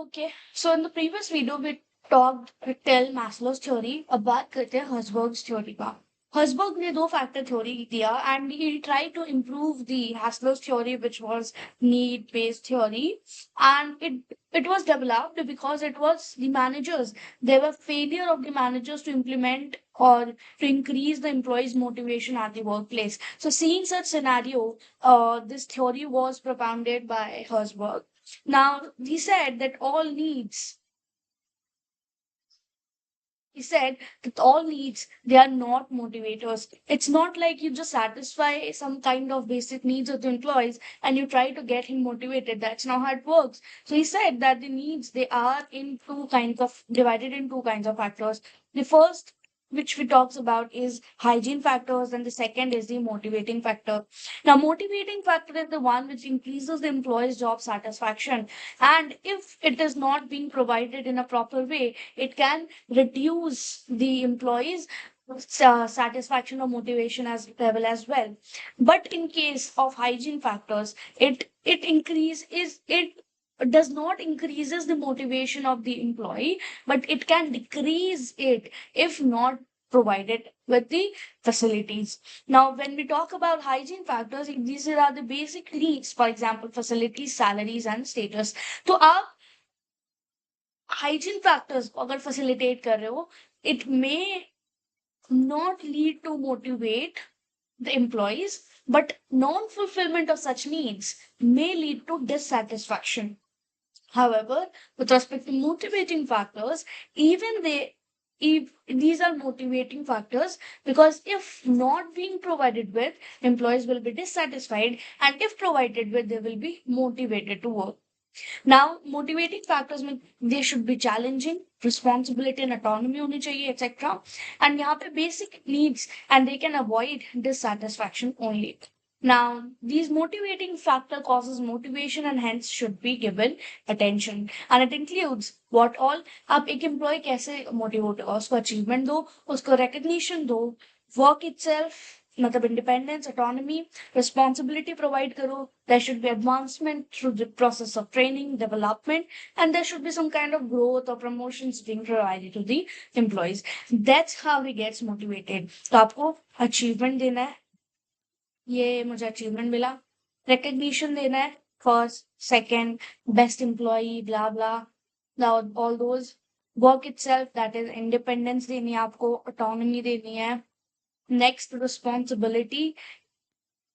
Okay, so in the previous video we talked till Maslow's theory. अब बात करते हैं हर्सबर्ग्स थ्योरी का. हर्सबर्ग ने दो फैक्टर थ्योरी दिया and he tried to improve the Maslow's theory, which was need based theory, and it was developed because it was the managers. There were failure of the managers to implement or to increase the employees motivation at the workplace. So seeing such scenario, this theory was propounded by Herzberg. Now, he said that all needs, they are not motivators. It's not like you just satisfy some kind of basic needs of the employees and you try to get him motivated. That's not how it works. So he said that the needs, they are divided in two kinds of factors. The first, which we talks about, is hygiene factors, and the second is the motivating factor. Now, motivating factor is the one which increases the employee's job satisfaction, and if it is not being provided in a proper way, it can reduce the employees satisfaction or motivation as level as well. But in case of hygiene factors, it does not increases the motivation of the employee, but it can decrease it if not provided with the facilities. Now, when we talk about hygiene factors, these are the basic needs, for example, facilities, salaries, and status. तो आप hygiene factors को अगर facilitate कर रहे हो, it may not lead to motivate the employees, but non-fulfillment of such needs may lead to dissatisfaction. However, with respect to motivating factors, even if these are motivating factors, because if not being provided with, employees will be dissatisfied, and if provided with, they will be motivated to work. Now, motivating factors mean they should be challenging, responsibility and autonomy honi chahiye, etc. And यहाँ पे basic needs, and they can avoid dissatisfaction only. Now, these motivating factor causes motivation and hence should be given attention. And it includes what all. आप एक employee कैसे motivate होगा? उसको achievement दो, उसको recognition दो, work itself, मतलब independence, autonomy, responsibility provide करो. There should be advancement through the process of training, development, and there should be some kind of growth or promotions being provided to the employees. That's how he gets motivated. तो आपको achievement देना है, ये मुझे achievement मिला. Recognition देना है, first, second, best employee, blah blah, all those. Work itself, that is independence देनी है आपको, ऑटोनॉमी देनी है. Next, responsibility.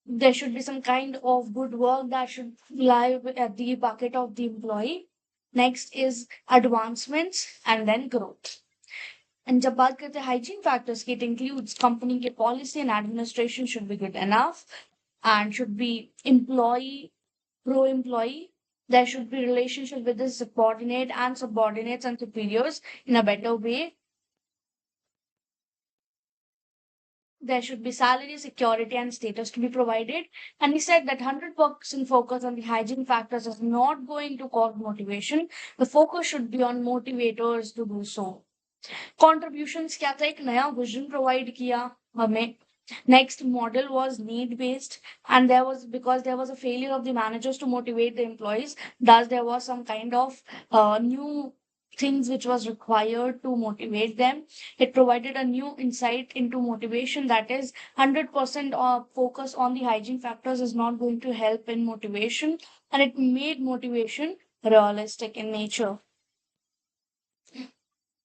There should be some kind of good work that should lie at the bucket of the employee. Next is advancements and then growth. And जब बात करते हैं hygiene factors की, it includes company के policy and administration should be good enough and should be employee pro-employee. There should be relationship with the subordinate and subordinates and superiors in a better way. There should be salary, security, and status to be provided. And he said that 100% focus on the hygiene factors is not going to cause motivation. The focus should be on motivators to do so. Contributions क्या था, एक नया vision provide किया हमें. Next model was need based, and there was, because there was a failure of the managers to motivate the employees, thus there was some kind of new things which was required to motivate them. It provided a new insight into motivation, that is 100% focus on the hygiene factors is not going to help in motivation, and it made motivation realistic in nature.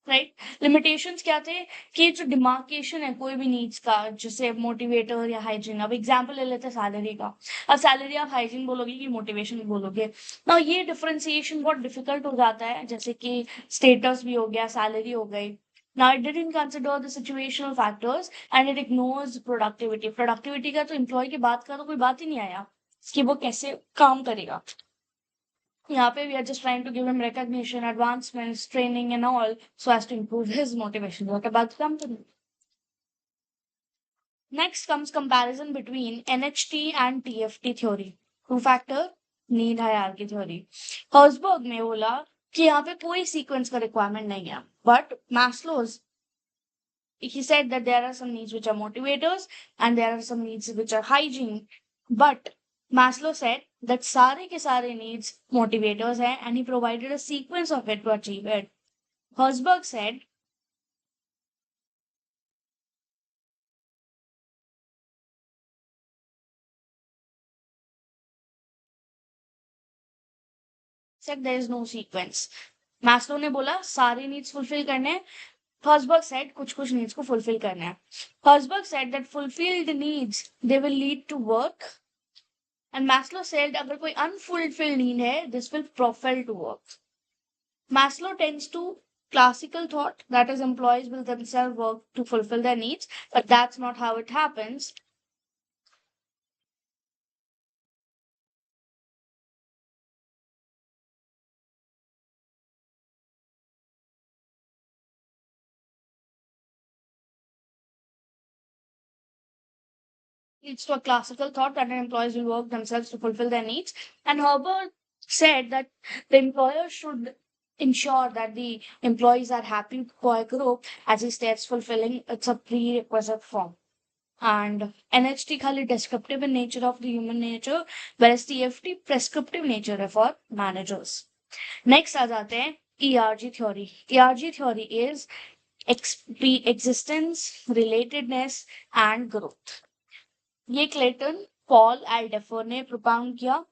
Right. Limitations क्या थे कि जो demarcation है कोई भी needs का, जैसे motivator या हाइजीन. अब एग्जांपल ले लेते हैं सैलरी का. अब सैलरी आप हाइजीन बोलोगे कि मोटिवेशन बोलोगे ना, ये डिफरेंशिएशन बहुत डिफिकल्ट हो जाता है. जैसे कि स्टेटस भी हो गया, सैलरी हो गई. Now it didn't consider the situational factors and it ignores productivity. Productivity का तो एम्प्लॉय की बात का तो कोई बात ही नहीं आया कि वो कैसे काम करेगा. यहाँ पे we are just trying to give him recognition, advancements, training and all so as to improve his motivation. Okay, बात काम करें. Next comes comparison between NHT and TFT theory. Two-factor need hierarchy theory. Herzberg ने बोला कि यहाँ पे कोई sequence का requirement नहीं है. But Maslow's, he said that there are some needs which are motivators and there are some needs which are hygiene. But Maslow said that सारे के सारे needs motivators हैं, and he provided a sequence of it to achieve it. Herzberg said there is no sequence. Maslow ने बोला सारे needs fulfill करने हैं. Herzberg said कुछ कुछ needs को fulfill करना है. Herzberg said that fulfilled needs they will lead to work, and Maslow said अगर कोई unfulfilled need है this will propel to work. Maslow tends to classical thought that is employees will themselves work to fulfill their needs, but that's not how it happens. Leads to a classical thought that employees will work themselves to fulfill their needs. And Herbert said that the employer should ensure that the employees are happy for a group as he states fulfilling it's a prerequisite form. And NHT खाली descriptive in nature of the human nature, whereas TFT prescriptive nature है for managers. Next आ जाते हैं ERG theory. ERG theory is existence, relatedness, and growth. ये Clayton Paul एल्डेफर ने propound किया.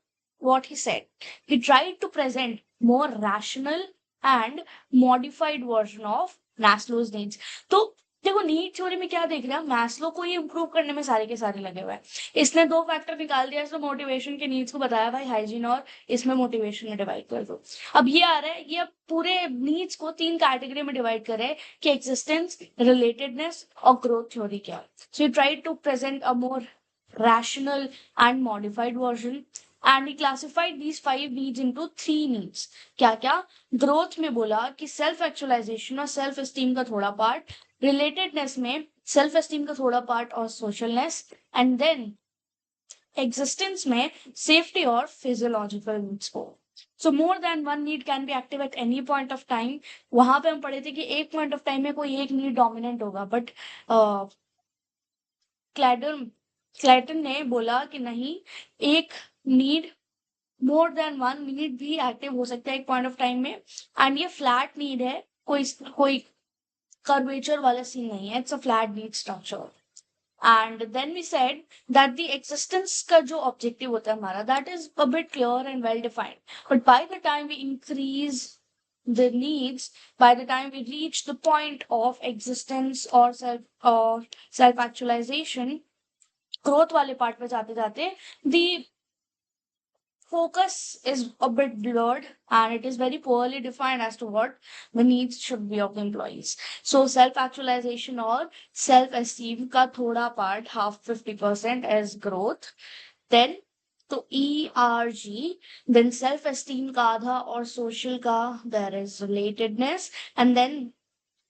What he said, he tried to present more rational and modified version of Maslow's needs. तो देखो need theory में क्या देख रहे हैं, मैस्लो को ये इंप्रूव करने में सारे के सारे लगे हुए हैं. इसने दो फैक्टर निकाल दिया, इसने मोटिवेशन के नीड्स को बताया भाई हाइजीन और इसमें मोटिवेशन में डिवाइड कर दो. अब ये आ रहा है, ये अब पूरे नीड्स को तीन कैटेगरी में डिवाइड कर रहे हैं कि एक्जिस्टेंस, रिलेटेडनेस और ग्रोथ थ्योरी क्या है. So you try to present a more rational and modified version, and he classified these five needs into three needs. क्या क्या? ग्रोथ में बोला कि सेल्फ एक्चुअलाइजेशन और सेल्फ एस्टीम का थोड़ा पार्ट, रिलेटेडनेस में सेल्फ एस्टीम का थोड़ा पार्ट और सोशलनेस, एंड देन एग्जिस्टेंस में सेफ्टी और फिजियोलॉजिकल नीड्स को. So more than one need can be active at any point of time. वहां पे हम पढ़े थे कि एक पॉइंट ऑफ टाइम में कोई एक नीड डोमिनेंट होगा, बट क्लैडन क्लैटन ने बोला कि नहीं, एक need, more than one need भी एक्टिव हो सकता है एक पॉइंट ऑफ टाइम में, एंड ये फ्लैट नीड है, कोई कोई कर्वेचर वाला सीन नहीं है, it's a flat need structure. And then we said that the existence का जो ऑब्जेक्टिव होता है हमारा, that is a bit clear and well defined, but by the time we increase the needs, by the time we reach the point of existence or self actualization, growth वाले part पे जाते जाते the focus is a bit blurred and it is very poorly defined as to what the needs should be of the employees. So self actualization or self esteem का थोड़ा part, half 50% is growth. Then तो ERG, then self esteem का आधा और social का there is relatedness, and then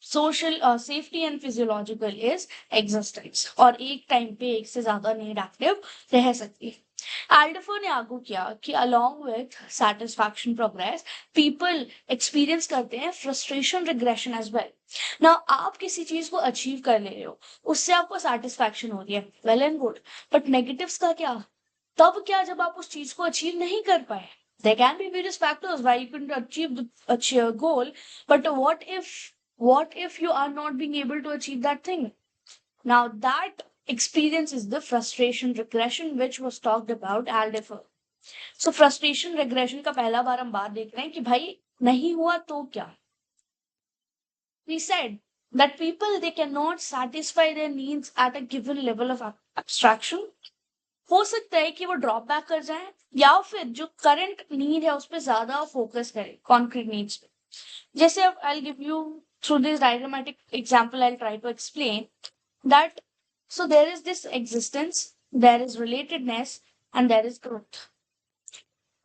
social safety and physiological is existence, और एक time पे एक से ज्यादा नीड एक्टिव रह सकती है. एल्डफो ने आगू किया कि along with satisfaction progress people experience करते हैं फ्रस्ट्रेशन रिग्रेशन एज वेल. ना आप किसी चीज को अचीव कर ले रहे हो, उससे आपको सेटिस्फैक्शन हो रही है, well and good, but negatives का क्या? तब क्या जब आप उस चीज को अचीव नहीं कर पाए. There can be various factors why you couldn't achieve the goal, but what if you are not being able to achieve that thing? Now that experience is the frustration regression which was talked about Aldifer. So frustration regression का पहला बार हम बात देख रहे हैं कि भाई नहीं हुआ तो क्या. We said that people they cannot satisfy their needs at a given level of abstraction. हो सकता है कि वो ड्रॉप बैक कर जाए या फिर जो करंट नीड है उस पर ज्यादा फोकस करे, कॉन्क्रीट नीड्स पे. जैसे अब I give you through this diagrammatic example, I'll try to explain that. So there is this existence, there is relatedness, and there is growth.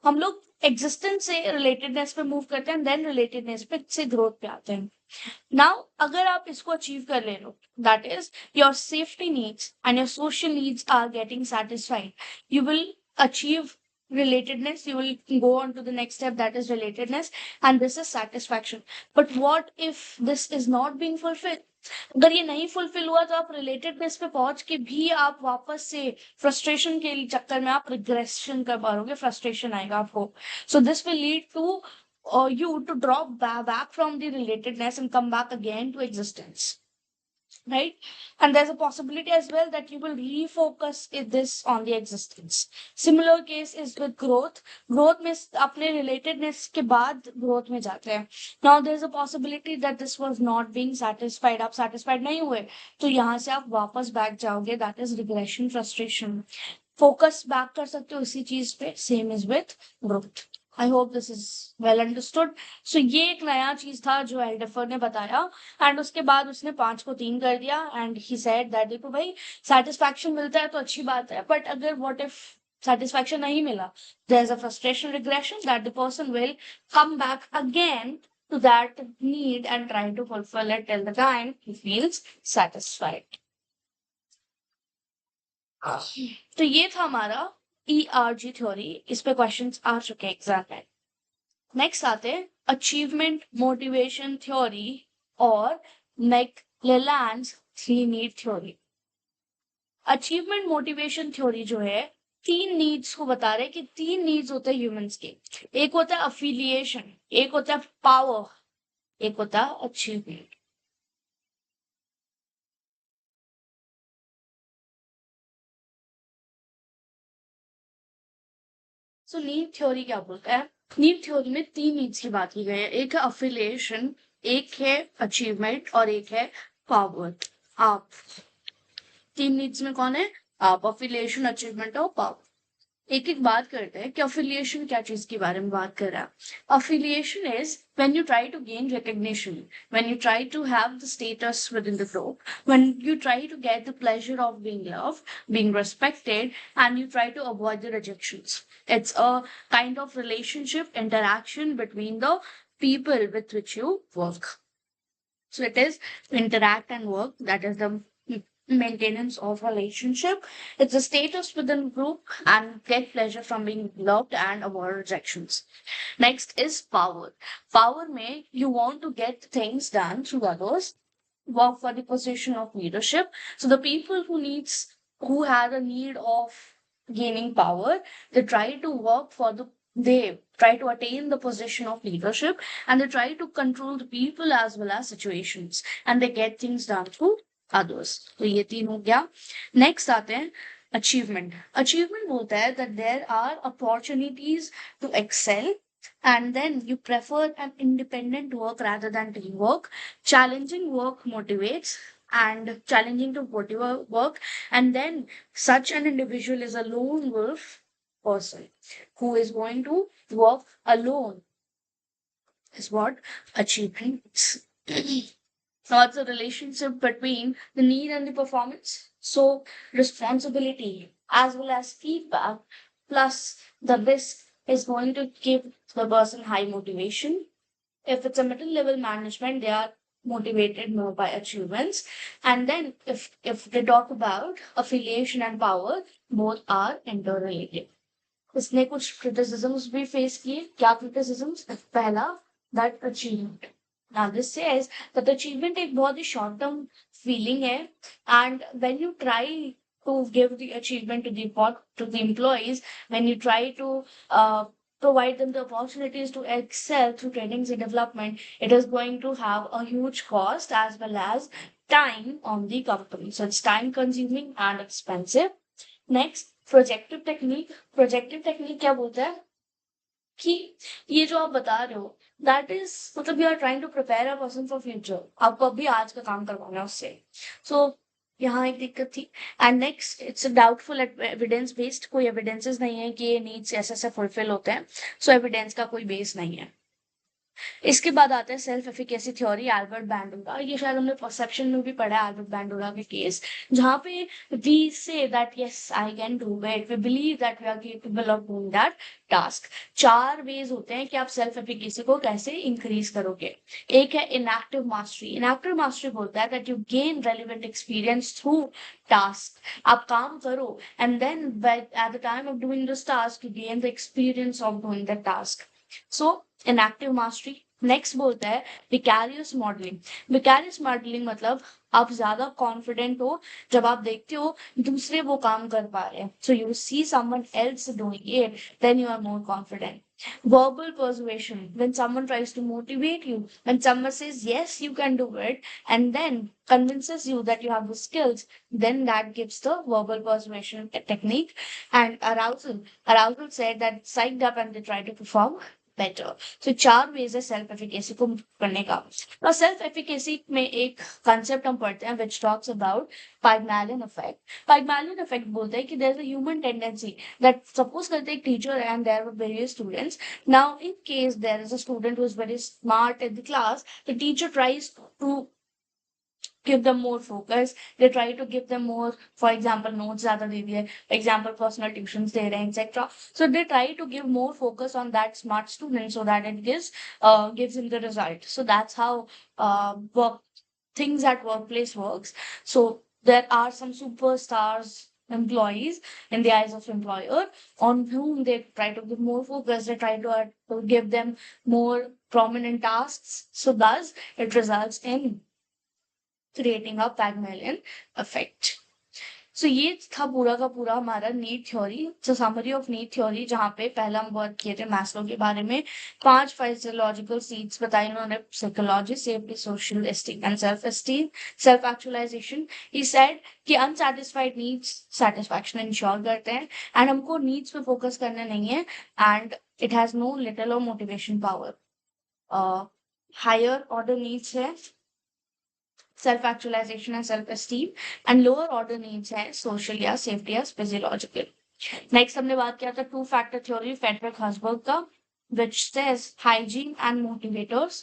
हम लोग existence से relatedness पे move करते हैं, then relatedness पे से growth पे आते हैं. Now अगर आप इसको achieve कर ले लो, that is your safety needs and your social needs are getting satisfied, you will achieve relatedness, you will go on to the next step, that is relatedness, and this is satisfaction. But what if this is not being fulfilled? अगर ये नहीं fulfil हुआ तो आप relatedness पे पहुंच के भी आप वापस से फ्रस्ट्रेशन के चक्कर में आप रिग्रेशन कर पाओगे, फ्रस्ट्रेशन आएगा आपको. So this will lead to you to drop back from the relatedness and come back again to existence, right? And there's a possibility as well that you will refocus this on the existence. Similar case is with growth. Growth में अपने relatedness के बाद growth में जाते हैं. Now there's a possibility that this was not being satisfied. आप satisfied नहीं हुए तो यहाँ से आप वापस back जाओगे. That is regression, frustration. Focus back कर सकते हो इसी चीज पे. Same is with growth. I hope this is well understood. So ये एक नया चीज था जो एल्डेफर ने बताया, एंड उसके बाद उसने 5 को 3 कर दिया, एंड ही सेड दैट देखो भाई सेटिस्फैक्शन मिलता है तो अच्छी बात है, बट अगर व्हाट इफ satisfaction नहीं मिला, there's a frustration regression that the person will come back again to that need and try to fulfill it till the time he feels satisfied. तो ये था हमारा ERG थ्योरी. इस पे questions आ चुके हैं एग्जाम में. नेक्स्ट आते हैं अचीवमेंट मोटिवेशन थ्योरी और मैकलेलैंड्स 3 need theory. Achievement motivation theory जो है 3 नीड्स को बता रहे कि 3 नीड्स होते हैं ह्यूमंस के. एक होता है अफिलिएशन, एक होता है पावर, एक होता है अचीवमेंट. सो नीड थ्योरी क्या बोलता है? नीड थ्योरी में 3 नीड्स की बात की गई है. एक है अफिलिएशन, एक है अचीवमेंट और एक है पावर. आप 3 नीड्स में कौन है? आप. अफिलिएशन, अचीवमेंट और पावर. एक एक बात करते हैं कि अफिलिएशन क्या चीज के बारे में बात कर रहा है. Affiliation is when you try to gain recognition, when you try to have the status within the group, when you try to get the pleasure of being loved, being respected, and you try to avoid the rejections. It's a kind of relationship interaction between the people with which you work. So it is interact and work. That is the maintenance of relationship. It's a status within group and get pleasure from being loved and avoid rejections. Next is power. Power may you want to get things done through others, work for the position of leadership. So the people who had a need of gaining power, they try to work for they try to attain the position of leadership, and they try to control the people as well as situations, and they get things done through others. तो ये 3 हो गया. Next आते हैं achievement. Achievement बोलता है that there are opportunities to excel, and then you prefer an independent work rather than teamwork. Challenging work motivates, and challenging to motivate work, and then such an individual is a lone wolf person who is going to work alone, is what achievement is. Now it's a relationship between the need and the performance. So responsibility as well as feedback plus the risk is going to give the person high motivation. If it's a middle level management, they are motivated more by achievements. And then if they talk about affiliation and power, both are interrelated. इसने कुछ criticisms भी face किए. क्या criticisms? पहला, that achievement. Now this says that achievement एक बहुत ही short term feeling है, and when you try to give the achievement to the employees, when you try to provide them the opportunities to excel through trainings and development, it is going to have a huge cost as well as time on the company. So it's time consuming and expensive. Next, projective technique. Projective technique क्या बोलता है कि ये जो आप बता रहे हो दैट इज मतलब you are trying to prepare a person for future. आपको अभी आज का काम करवाना है उससे. सो यहाँ एक दिक्कत थी. And next, it's doubtful evidence based. कोई एविडेंसेस नहीं है कि ये नीड्स ऐसे ऐसे फुलफिल होते हैं. सो एविडेंस का कोई बेस नहीं है. इसके बाद आता है सेल्फ एफिकेसी थ्योरी, एल्बर्ट बैंडोला. ये शायद हमने परसेप्शन में भी पढ़ा है, एल्बर्ट बैंडोला के केस, जहां पे we say that yes I can do it, we believe that we are capable of doing that task. 4 ways होते हैं कि आप सेल्फ एफिकेसी को कैसे इंक्रीज करोगे. एक है इनएक्टिव मास्टरी. इनएक्टिव मास्टरी बोलता है that you gain relevant experience through task. आप काम करो and then at the time of doing this task you gain the experience of doing the task. So inactive mastery. Next बोलता है vicarious modelling. Vicarious modelling मतलब आप ज्यादा confident हो जब आप देखते हो दूसरे वो काम कर पा रहे हैं, so you see someone else doing it, then you are more confident. Verbal persuasion, when someone tries to motivate you, when someone says yes you can do it and then convinces you that you have the skills, then that gives the verbal persuasion technique. And arousal said that psyched up and they try to perform better. तो चार veg है self efficacy को करने का। और self efficacy में एक concept हम पढ़ते हैं which talks about Pygmalion effect. Pygmalion effect बोलते हैं कि there is a human tendency that suppose करते हैं एक teacher and there were various students. Now in case there is a student who is very smart in the class, the teacher tries to give them more focus, they try to give them more, for example notes zyada de diye, for example personal tuitions de rahe hain, etc. So they try to give more focus on that smart student so that it gives him the result. So that's how work things at workplace works. So there are some superstars employees in the eyes of employer on whom they try to give more focus, they try to give them more prominent tasks, so thus it results in creating a Pygmalion effect. सो ये था पूरा का पूरा हमारा need theory, so summary of need theory, जहाँ पे पहला हम वर्क किए थे मैस्लो के बारे में। 5 फिजियोलॉजिकल सीड्स बताई उन्होंने, psychology, safety, social esteem and self esteem, self actualisation. He said कि अनसैटिस्फाइड नीड्स सेटिस्फैक्शन इंश्योर करते हैं एंड हमको नीड्स पे फोकस करना नहीं है and it has no little और motivation power. Higher order needs है self actualisation and self esteem, and lower order needs है सोशल या सेफ्टी या फिजियोलॉजिकल। नेक्स्ट हमने बात किया था two factor theory Frederick Herzberg का, which says hygiene and motivators.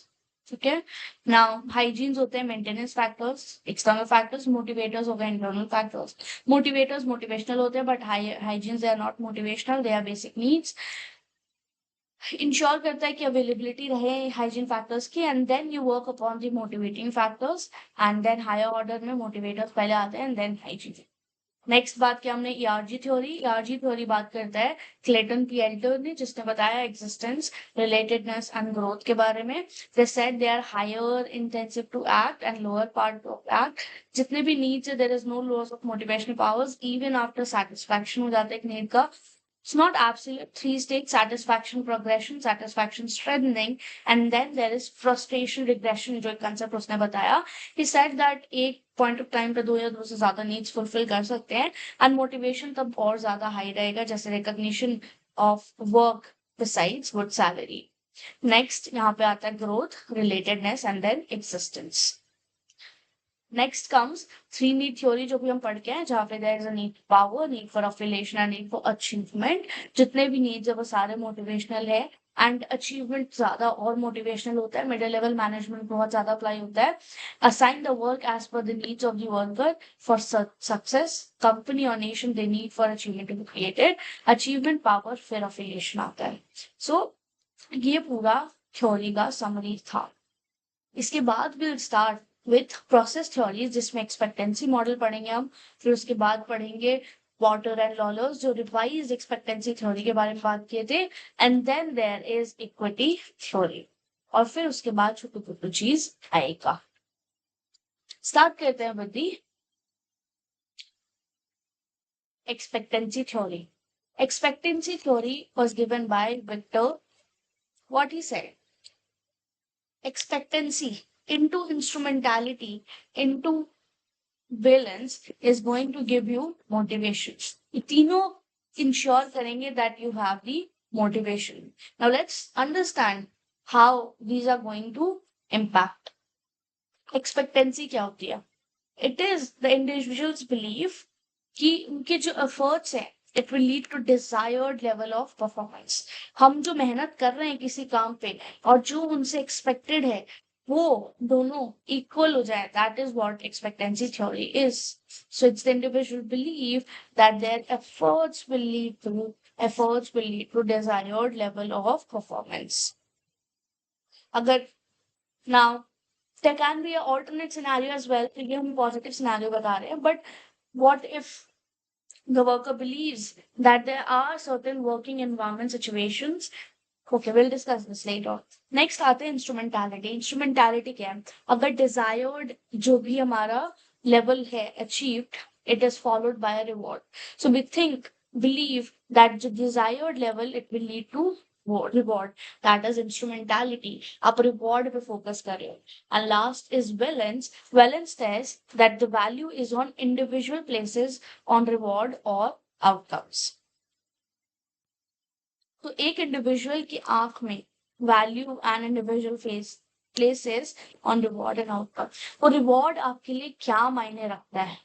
ठीक है, नाउ हाइजीन्स होते हैं maintenance factors, external factors, motivators हो गए इंटरनल फैक्टर्स। मोटिवेटर्स मोटिवेशनल होते हैं but hygienes they are not motivational, they are basic needs. Ensure करता है कि अवेलेबिलिटी रहे हाइजीन फैक्टर्स की and then you work upon the motivating factors and then higher order में मोटिवेटर्स पहले आते हैं एंड देन हाइजीन। नेक्स्ट बात किया हमने ईआरजी थ्योरी। ईआरजी थ्योरी बात करता है क्लेटन पिएल्टर ने, जिसने बताया एग्जिस्टेंस, रिलेटेडनेस एंड ग्रोथ के बारे में। They said they are higher intensive to act and lower part of act. जितने भी नीड्स है there is no loss of motivational powers even after satisfaction हो जाता है एक नीड का। It's not absolute. 3 stage satisfaction progression, satisfaction strengthening, and then there is frustration regression, जो एक concept उसने बताया. He said that एक point of time पे दो या दो से ज्यादा needs fulfill कर सकते हैं and motivation तब और ज्यादा high रहेगा, जैसे recognition of work besides good salary. Next यहाँ पे आता है growth, relatedness and then existence. Next comes three need theory, जो भी हम पढ़ के हैं, जहाँ पे there is a need power, need for affiliation and need for achievement. जितने भी नीड्स है वो सारे मोटिवेशनल है एंड अचीवमेंट ज्यादा और मोटिवेशनल होता है। मिडिल लेवल मैनेजमेंट बहुत ज्यादा अप्लाई होता है। Assign the work as per the needs of the worker for success, company और nation they need for achievement to be created, achievement power फिर अफिलिएशन आता है। सो ये पूरा थ्योरी का समरी था। इसके बाद will start with process theory, जिसमें एक्सपेक्टेंसी मॉडल पढ़ेंगे हम। फिर उसके बाद पढ़ेंगे वॉटर एंड लॉलर्स, जो रिवाइज एक्सपेक्टेंसी थ्योरी के बारे में बात किए थे। And then there is equity theory, और फिर उसके बाद छोटू छोटू चीज आएगा। स्टार्ट करते हैं with the expectancy theory. Expectancy theory was given by Victor. What he said, expectancy into instrumentality into balance is going to give you motivations. ये तीनों ensure करेंगे that you have the motivation. Now let's understand how these are going to impact. Expectancy क्या होती है? It is the individual's belief कि उनके जो efforts हैं it will lead to desired level of performance. हम जो मेहनत कर रहे हैं किसी काम पे और जो उनसे एक्सपेक्टेड है वो दोनों इक्वल हो जाए, that is what expectancy theory is. So it's the individual believe that their efforts will lead to desired level of performance. अगर now there can be an alternate scenario as well, तो ये हम positive scenario बता रहे हैं, but what if the worker believes that there are certain working environment situations okay, will discuss this later. Next आते हैं instrumentality. Instrumentality क्या है? अगर डिजायर्ड जो भी हमारा लेवल है achieved, it is followed by reward. So we think, believe that जो desired level it will lead to reward, that is instrumentality. आप रिवॉर्ड पे फोकस कर रहे हो। And last is balance. Balance says that the value is on individual places on reward or outcomes। तो एक individual की आंख में value and individual face places on reward and outcome. तो रिवॉर्ड आपके लिए क्या मायने रखता है,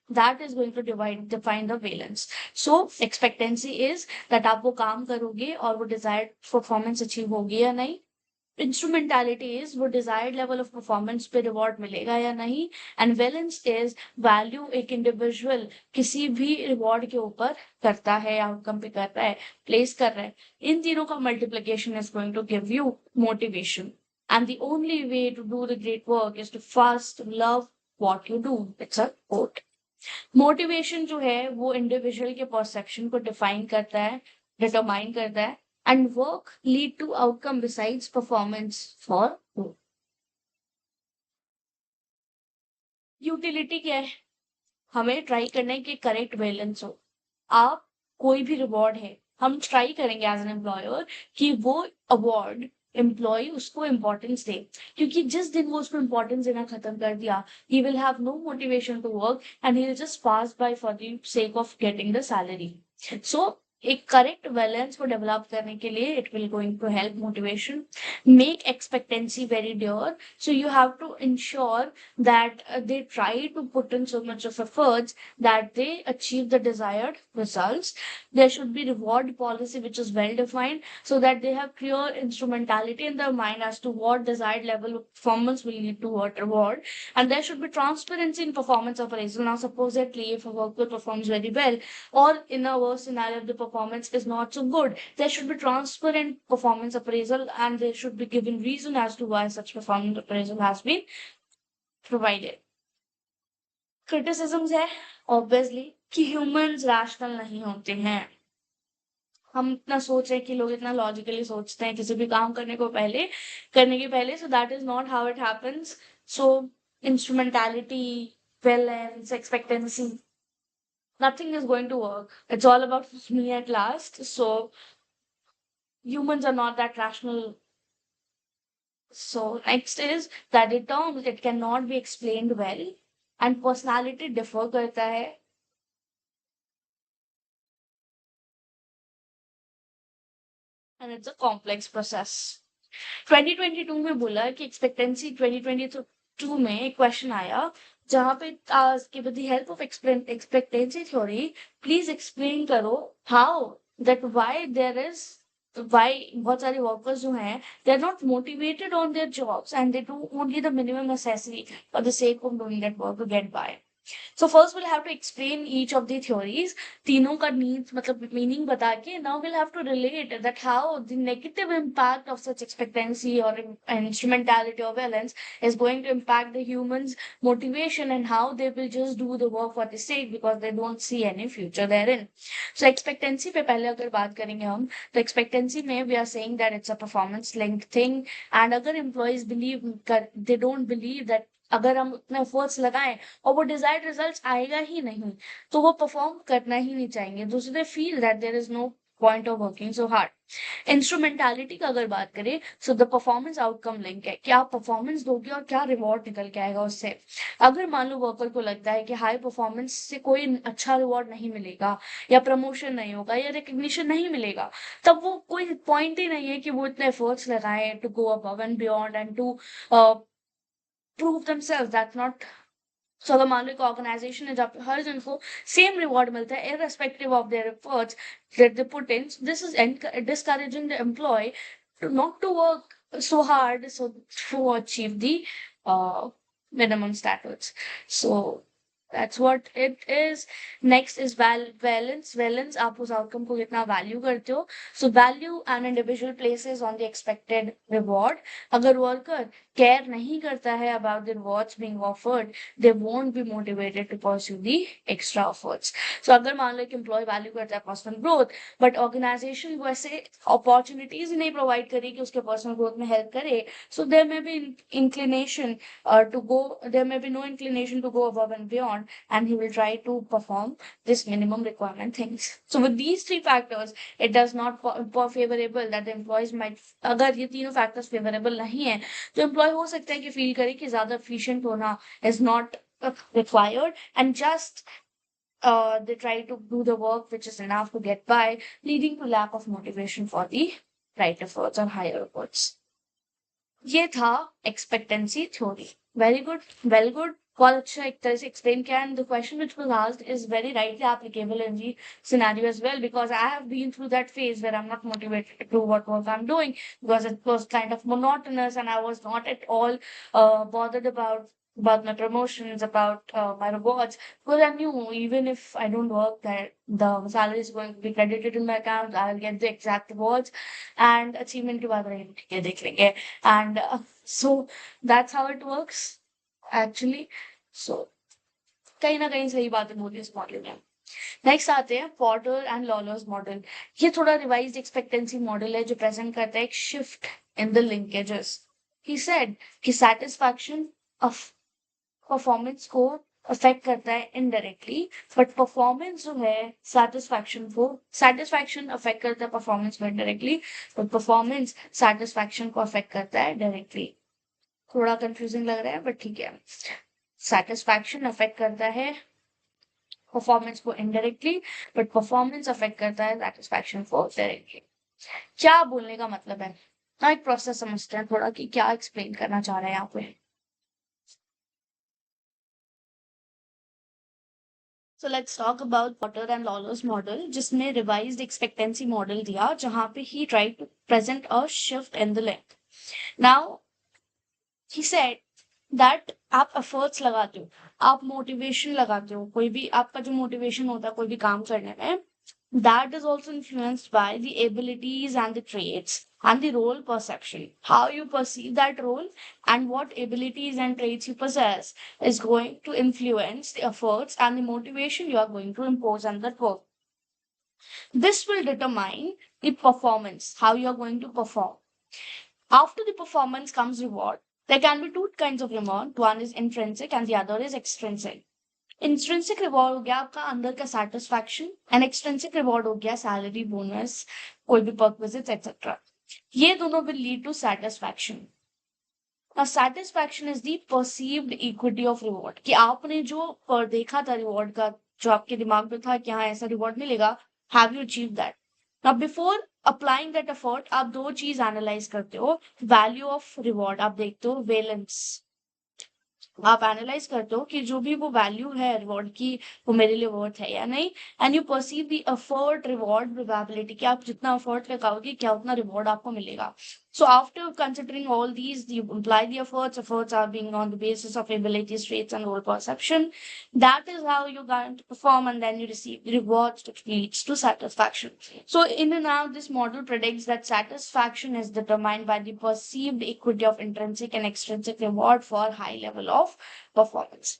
that is going to define the valence। So expectancy is that आप वो काम करोगे और वो desired performance अचीव होगी या नहीं। इंस्ट्रूमेंटालिटी इज वो डिजायर्ड लेवल ऑफ परफॉर्मेंस पे रिवॉर्ड मिलेगा या नहीं। एंड वैलेंस इज वैल्यू एक इंडिविजुअल किसी भी रिवॉर्ड के ऊपर करता है, आउटकम पे कर रहा है, प्लेस कर रहा है। इन तीनों का multiplication is going to give you motivation. And the only way to do the great work is to first love what you do. It's a quote. Motivation जो है वो इंडिविजुअल के परसेप्शन को डिफाइन करता है, डिटरमाइन करता है। And work lead to outcome besides performance for who। Utility क्या है? हमें ट्राई करने की करेक्ट बैलेंस हो। आप कोई भी रिवॉर्ड है, हम ट्राई करेंगे एज एन एम्प्लॉयर कि वो अवार्ड एम्प्लॉय उसको इम्पोर्टेंस दे, क्योंकि जिस दिन वो उसको इम्पोर्टेंस देना खत्म कर दिया, he will have no motivation to work and he will just pass by for the sake of getting the salary. So एक करेक्ट बैलेंस को डेवलप करने के लिए it will going to help motivation. Make expectancy very dear. So you have to ensure that they try to put in so much of efforts that they achieve the desired results। There should be reward policy which is well defined, so that they have clear instrumentality in their mind as to what desired level of performance will lead to what reward। And there should be transparency in performance appraisal। Now supposedly if a worker performs very well, or in a worse scenario if the performance is not so good, there should be transparent performance appraisal, and they should be given reason as to why such performance appraisal has been provided। Criticism है obviously कि humans rational नहीं होते हैं। हम इतना सोच रहे हैं कि लोग इतना लॉजिकली सोचते हैं किसी भी काम करने के पहले so that is not how it happens. So instrumentality, balance, expectancy, nothing is going to work। It's all about me at last। So humans are not that rational। So next is that the terms it cannot be explained well, and personality differ करता है। And it's a complex process। 2022 में बोला कि expectancy 2022 में एक question आया जहां पे कि with the help of expectancy theory please explain करो how that why there is why बहुत सारे वर्कर्स जो हैं they are not motivated on their jobs and they do only the minimum necessary for the sake of doing that work to get by. So first we'll have to explain each of the theories, तीनों का needs मतलब meaning बता के now we'll have to relate that how the negative impact of such expectancy or instrumentality or valence is going to impact the humans motivation, and how they will just do the work for the sake because they don't see any future therein। So expectancy पे पहले अगर बात करेंगे हम, तो expectancy में we are saying that it's a performance linked thing। and अगर employees they don't believe that अगर हम उतने एफर्ट्स लगाएं और वो डिजायर्ड रिजल्ट्स आएगा ही नहीं, तो वो परफॉर्म करना ही नहीं चाहेंगे। दूसरे feel that there is no point of working so hard. Instrumentality का अगर बात करें, so the performance outcome link है कि आप परफॉर्मेंस दोगे और क्या रिवॉर्ड निकल के आएगा उससे। अगर मान लो वर्कर को लगता है कि हाई परफॉर्मेंस से कोई अच्छा रिवॉर्ड नहीं मिलेगा, या प्रमोशन नहीं होगा, या रिकग्निशन नहीं मिलेगा, तब वो कोई पॉइंट ही नहीं है कि वो इतने एफर्ट्स लगाए to go above and beyond and to prove themselves। that's not। so अगर मान लो एक ऑर्गेनाइजेशन है जहाँ पे हर जन को सेम रिवॉर्ड मिलता है irrespective of their efforts that they put in, this is discouraging the employee to not to work so hard so to achieve the minimum standards। so That's what it is. Next is valence. Valence, आप उस outcome को कितना value करते हो. So value an individual places on the expected reward. अगर worker care नहीं करता है about the rewards being offered, they won't be motivated to pursue the extra efforts. So अगर मान लो कि employee value करता है personal growth, but organization वैसे opportunities ही नहीं provide करी कि उसके personal growth में help करे, so there may be inclination there may be no inclination to go above and beyond, and he will try to perform this minimum requirement things. So with these three factors, it does not favorable that the employees might, अगर ये तीनों factors favorable नहीं है, तो employee हो सकता है कि feel करे कि ज़्यादा efficient होना is not required, and just they try to do the work which is enough to get by, leading to lack of motivation for the right efforts or higher efforts. ये था expectancy theory. Very good, well good. बहुत अच्छा एक तरह से explain किया, and the question which was asked is very rightly applicable in the scenario as well, because I have been through that phase where I'm not motivated to do what work I'm doing because it was kind of monotonous and I was not at all bothered about my promotions, about my rewards, because I knew even if I don't work, that the salary is going to be credited in my account, I'll get the exact rewards, and achievement के बाद रहेगी ठीक है देख लेंगे. And so that's how it works actually. So कहीं ना कहीं सही बातें बोली इस मॉडल में. नेक्स्ट आते हैं पॉटर एंड लॉलर्स मॉडल. ये थोड़ा रिवाइज्ड एक्सपेक्टेंसी मॉडल है जो प्रेजेंट करता है एक shift in the linkages. He said कि सेटिस्फैक्शन ऑफ परफॉर्मेंस को अफेक्ट करता है इनडायरेक्टली, बट परफॉर्मेंस जो है सेटिस्फैक्शन अफेक्ट करता है परफॉर्मेंस को इनडायरेक्टली, बट परफॉर्मेंस सेटिस्फैक्शन को अफेक्ट करता है डायरेक्टली. थोड़ा कंफ्यूजिंग लग रहा है बट ठीक है. सेटिस्फैक्शन अफेक्ट करता है परफॉर्मेंस को इनडायरेक्टली, बट परफॉर्मेंस अफेक्ट करता है सेटिस्फैक्शन को डायरेक्टली. क्या बोलने का मतलब है ना, एक प्रोसेस समझते हैं थोड़ा कि क्या एक्सप्लेन करना चाह रहे हैं यहाँ पे. So let's talk about Potter and Lawler's model, जिसने revised expectancy model दिया, जहाँ पे he tried to present a shift in the length. Now he said that आप efforts लगाते हो, आप motivation लगाते हो, कोई भी आपका जो motivation होता है कोई भी काम करने में, that is also influenced by the abilities and the traits and the role perception. How you perceive that role and what abilities and traits you possess is going to influence the efforts and the motivation you are going to impose on that work. This will determine the performance, how you are going to perform. After the performance comes reward. There can be two kinds of reward. One is intrinsic and the other is extrinsic. Intrinsic reward हो गया आपका अंदर का satisfaction, and extrinsic reward हो गया salary, bonus, कोई भी Perk visits etcetera. ये दोनों will lead to satisfaction. Now satisfaction is the perceived equity of reward, कि आपने जो पर देखा था रिवॉर्ड का, जो आपके दिमाग में था कि हाँ ऐसा रिवॉर्ड मिलेगा, have you achieve that. Now before applying that effort आप दो चीज एनालाइज करते हो. वैल्यू ऑफ रिवॉर्ड आप देखते हो, वेलेंस आप एनालाइज करते हो कि जो भी वो वैल्यू है रिवॉर्ड की वो मेरे लिए वर्थ है या नहीं, and you perceive the effort reward probability कि आप जितना एफर्ट लगाओगे क्या उतना रिवॉर्ड आपको मिलेगा. So after considering all these, you apply the efforts. Efforts are being on the basis of abilities, traits, and role perception. That is how you're going to perform, and then you receive the rewards, which leads to satisfaction. So in and out, this model predicts that satisfaction is determined by the perceived equity of intrinsic and extrinsic reward for high level of performance.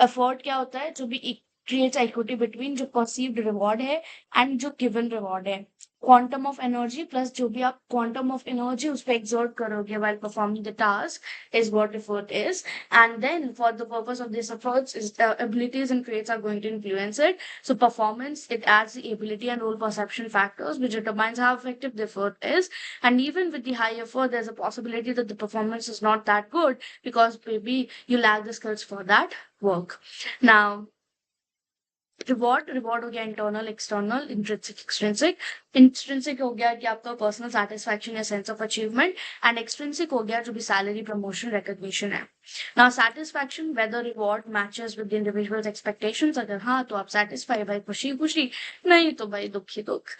Effort क्या होता है, जो भी creates equity between जो perceived reward है and जो given reward है. Quantum of energy plus जो भी आप quantum of energy उस पर exert करोगे while performing the task is what effort is. And then for the purpose of this efforts is the abilities and traits are going to influence it. So performance, it adds the ability and role perception factors which determines how effective the effort is. And even with the high effort, there's a possibility that the performance is not that good because maybe you lack the skills for that work. Now reward हो गया internal, external, intrinsic, extrinsic. Intrinsic हो गया कि आपका personal satisfaction या sense of achievement, and extrinsic हो गया जो भी सैलरी, प्रमोशन, रिकॉग्निशन है. Now satisfaction, whether reward matches with the individual's expectations. अगर हाँ तो आप सेटिस्फाई, भाई खुशी खुशी, नहीं तो भाई दुखी दुख.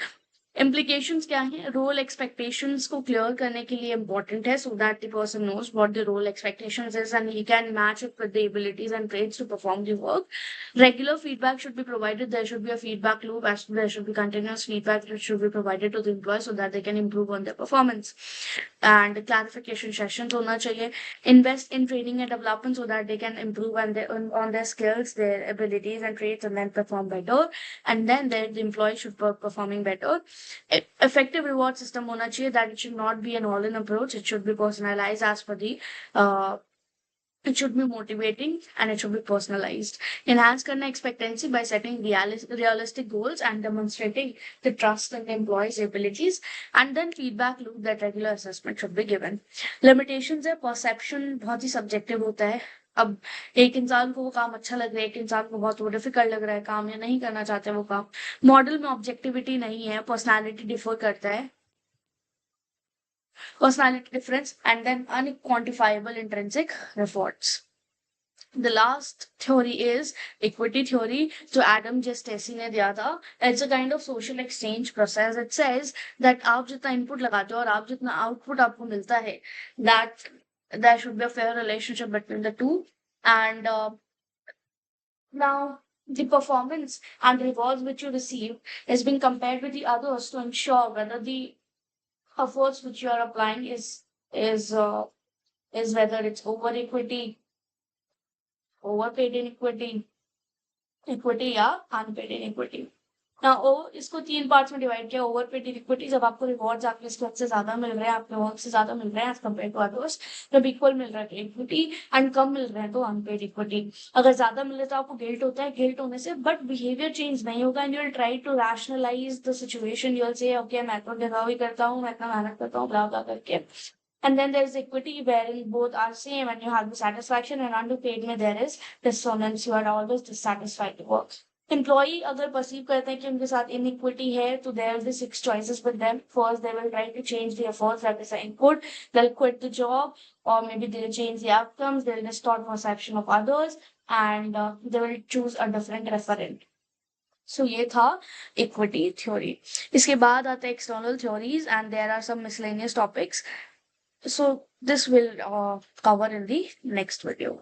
Implications क्या है? रोल एक्सपेक्टेशंस को क्लियर करने के लिए important है, so that the person knows what the role expectations is and he can match it with the abilities and traits to perform the work. Regular feedback should be provided. There should be a feedback loop, as there should be continuous feedback that should be provided to the employee so that they can improve on their performance. And clarification sessions होना चाहिए. Invest in training and development so that they can improve on their skills, their abilities and traits, and then perform better. And then the employee should be performing better. Effective reward system होना चाहिए, that it should not be an all-in approach. It should be personalized as per the it should be motivating and it should be personalized. Enhance करना expectancy by setting realistic goals and demonstrating the trust in the employee's abilities. And then feedback loop that regular assessment should be given. Limitations है, perception बहुत ही subjective होता है. अब एक इंसान को वो काम अच्छा लग रहा है, एक इंसान को बहुत वो डिफिकल्ट लग रहा है काम, या नहीं करना चाहते वो काम. मॉडल में ऑब्जेक्टिविटी नहीं है, पर्सनालिटी डिफर करता है, personality difference, and then unquantifiable intrinsic rewards. The last theory is equity theory. जो Adam Gestesi ने दिया था. It's a kind of social exchange process. It says that आप जितना input लगाते हो और आप जितना output आपको मिलता है, that there should be a fair relationship between the two. And now the performance and rewards which you receive is being compared with the others to ensure whether the efforts which you are applying is uh, is whether it's over equity, overpaid inequity, equity या unpaid inequity. ना ओ इसको 3 parts में divide किया. Overpaid equity, जब आपको rewards आपके scope से ज्यादा मिल रहे हैं, आपके वर्क से ज्यादा मिल रहे हैं एज कम्पेयर टू अदर्स. जब इक्वल मिल रहा है तो इक्विटी, एंड कम मिल रहा है तो अनपेड इक्विटी. अगर ज्यादा मिल रहा है तो आपको गिल्ट होता है, गिल्ट होने से बट बिहेवियर चेंज नहीं होगा, and you will try to rationalise the situation. You will say okay मैं तो डिजर्व ही करता हूँ, मैं इतना मेहनत करता हूँ, ब्ला ब्ला करके. And then there's equity wherein both are same and you have the satisfaction, and underpaid में there is dissonance. You are always dissatisfied with work. Employee अगर perceive करते हैं कि उनके साथ inequity है, तो there will be 6 choices with them. First, they will try to change the efforts that is input. They'll quit the job, or maybe they'll change the outcomes. They'll distort perception of others, and they will choose a different referent. So ये था equity theory. इसके बाद आता है external theories, and there are some miscellaneous topics. So this will cover in the next video.